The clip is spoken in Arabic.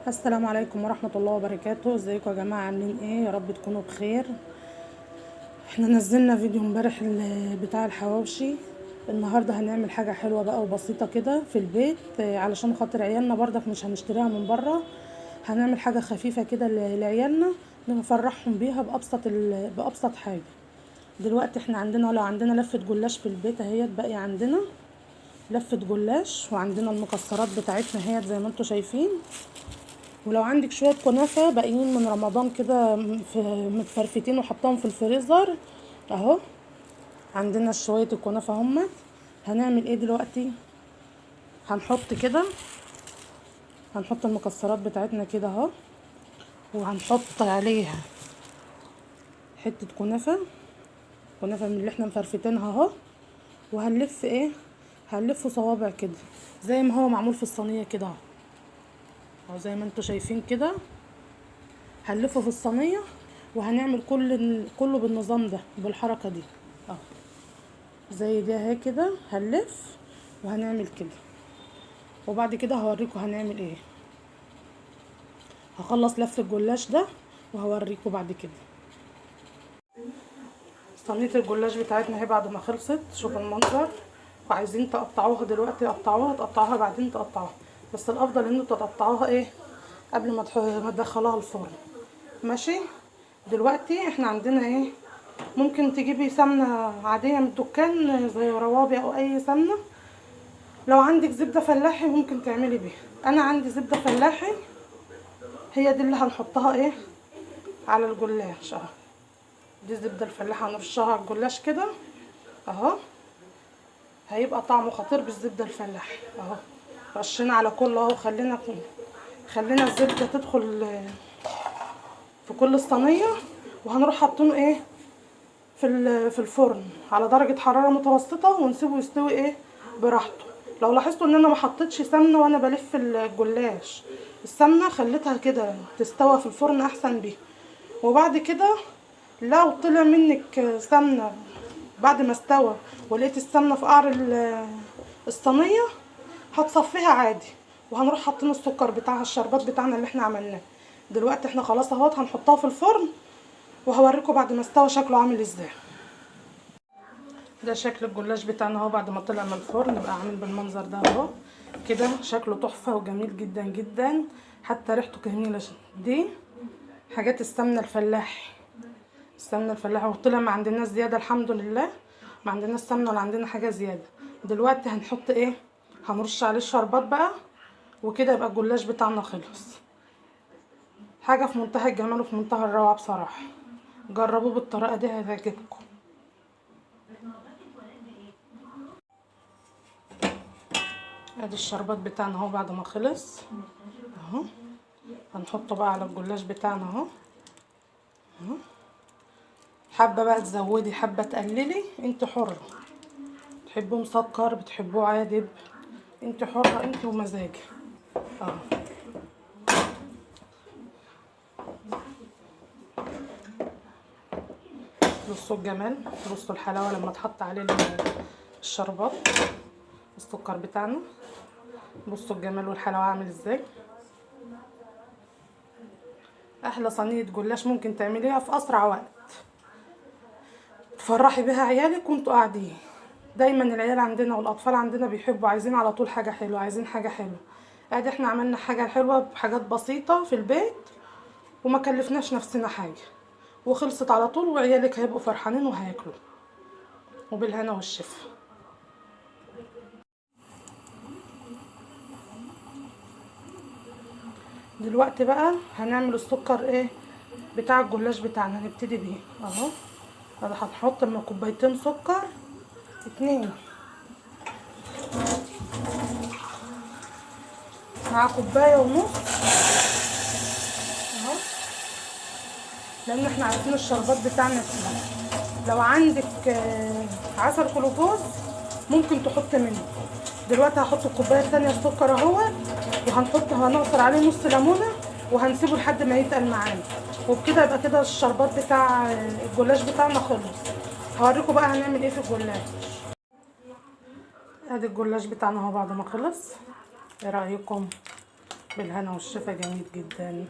السلام عليكم ورحمة الله وبركاته. ازيكم يا جماعة؟ عاملين ايه؟ يا رب تكونوا بخير. احنا نزلنا فيديو امبارح بتاع الحواوشي. النهاردة هنعمل حاجة حلوة بقى وبسيطة كده في البيت، علشان خاطر عيالنا برضك مش هنشتريها من بره. هنعمل حاجة خفيفة كده لعيالنا نفرحهم بيها بأبسط حاجة. دلوقتي احنا عندنا، لو عندنا لفة جلاش في البيت اهيت باقي عندنا لفة جلاش، وعندنا المكسرات بتاعتنا اهيت زي ما انتوا شايفين. ولو عندك شويه كنافه باقيين من رمضان كده متفرفتين وحطاهم في الفريزر اهو. عندنا شويه الكنافه هم. هنعمل ايه دلوقتي؟ هنحط المكسرات بتاعتنا كده اهو، وهنحط عليها حته كنافه من اللي احنا مفرفتينها اهو. وهنلف ايه؟ هنلف صوابع كده زي ما هو معمول في الصينيه كده اهو، زي ما انتوا شايفين كده. هنلفه في الصينيه، وهنعمل كله بالنظام ده بالحركه دي اهو، زي ده اهي كده. هنلف وهنعمل كده، وبعد كده هوريكم هنعمل ايه. هخلص لف الجلاش ده وهوريكم بعد كده. صينيه الجلاش بتاعتنا اهي بعد ما خلصت، شوفوا المنظر. وعايزين تقطعوها دلوقتي تقطعوها بعدين تقطعوها، بس الافضل ان انتوا تقطعوها ايه قبل ما تدخلوها الفرن. ماشي. دلوقتي احنا عندنا ايه، ممكن تجيبي سمنه عاديه من الدكان زي روابي او اي سمنه. لو عندك زبده فلاحي ممكن تعملي بيها. انا عندي زبده فلاحي، هي دي اللي هنحطها ايه على الجلاش اهو. دي الزبده الفلاحي هنرشها على الجلاش كده اهو، هيبقى طعمه خطير بالزبده الفلاحي اهو. رشينا على كله اهو. خلينا الزبده تدخل في كل الصينيه، وهنروح حاطينه ايه في الفرن على درجه حراره متوسطه، ونسيبه يستوي ايه براحته. لو لاحظتوا ان انا ما حطيتش سمنه وانا بلف الجلاش، السمنه خليتها كده تستوى في الفرن احسن بيها. وبعد كده لو طلع منك سمنه بعد ما استوى ولقيت السمنه في قعر الصينيه، هتصفيها عادي. وهنروح حاطين السكر بتاعها، الشربات بتاعنا اللي احنا عملناه. دلوقتي احنا خلاص اهوت هنحطها في الفرن، وهوريكم بعد ما استوى شكله عامل ازاي. ده شكل الجلاش بتاعنا اهو بعد ما طلع من الفرن، بقى عامل بالمنظر ده اهو كده. شكله تحفه وجميل جدا جدا، حتى ريحته جميله. دي حاجات السمنه الفلاحي وطلع ما عندناش زياده الحمد لله. ما عندناش سمنه ولا عندنا حاجه زياده. دلوقتي هنحط ايه، هنرش عليه الشربات بقى، وكده يبقى الجلاش بتاعنا خلص. حاجه في منتهى الجمال وفي منتهى الروعه بصراحه. جربوه بالطريقه دي هتعجبكم. ادي الشربات بتاعنا اهو بعد ما خلص اهو. هنحطه بقى على الجلاش بتاعنا اهو. حابه بقى تزودي حابه تقللي، انت حره. تحبوه مسكر بتحبوه عادي، انت حره انت ومزاجك اهو. بصوا الجمال، بصوا الحلاوه لما تحط عليه الشربات السكر بتاعنا. بصوا الجمال والحلاوه عامل ازاي. احلى صينيه جلاش ممكن تعمليها في اسرع وقت، تفرحي بيها عيالك وانتوا قاعدين. دايما العيال عندنا والاطفال عندنا بيحبوا، عايزين على طول حاجه حلوه، عايزين حاجه حلوه. ادي احنا عملنا حاجه حلوه بحاجات بسيطه في البيت، وما كلفناش نفسنا حاجه، وخلصت على طول، وعيالك هيبقوا فرحانين وهياكلوا. وبالهنا والشفا. دلوقتي بقى هنعمل السكر ايه بتاع الجلاش بتاعنا. هنبتدي بيه اهو. هنحط من كوبايتين سكر، 2 مع كوبايه ونص اهو، لان احنا عايزين الشربات بتاعنا فيه. لو عندك عسل جلوكوز ممكن تحط منه. دلوقتي هحط الكوبايه الثانيه السكر اهو، هنعصر عليه نص ليمونه، وهنسيبه لحد ما يتقل معانا. وبكده يبقى كده الشربات بتاع الجلاش بتاعنا خلص. هوريكم بقى هنعمل ايه في الجلاش. ادي الجلاش بتاعنا اهو بعد ما خلص. ايه رايكم؟ بالهنا والشفا، جميل جدا.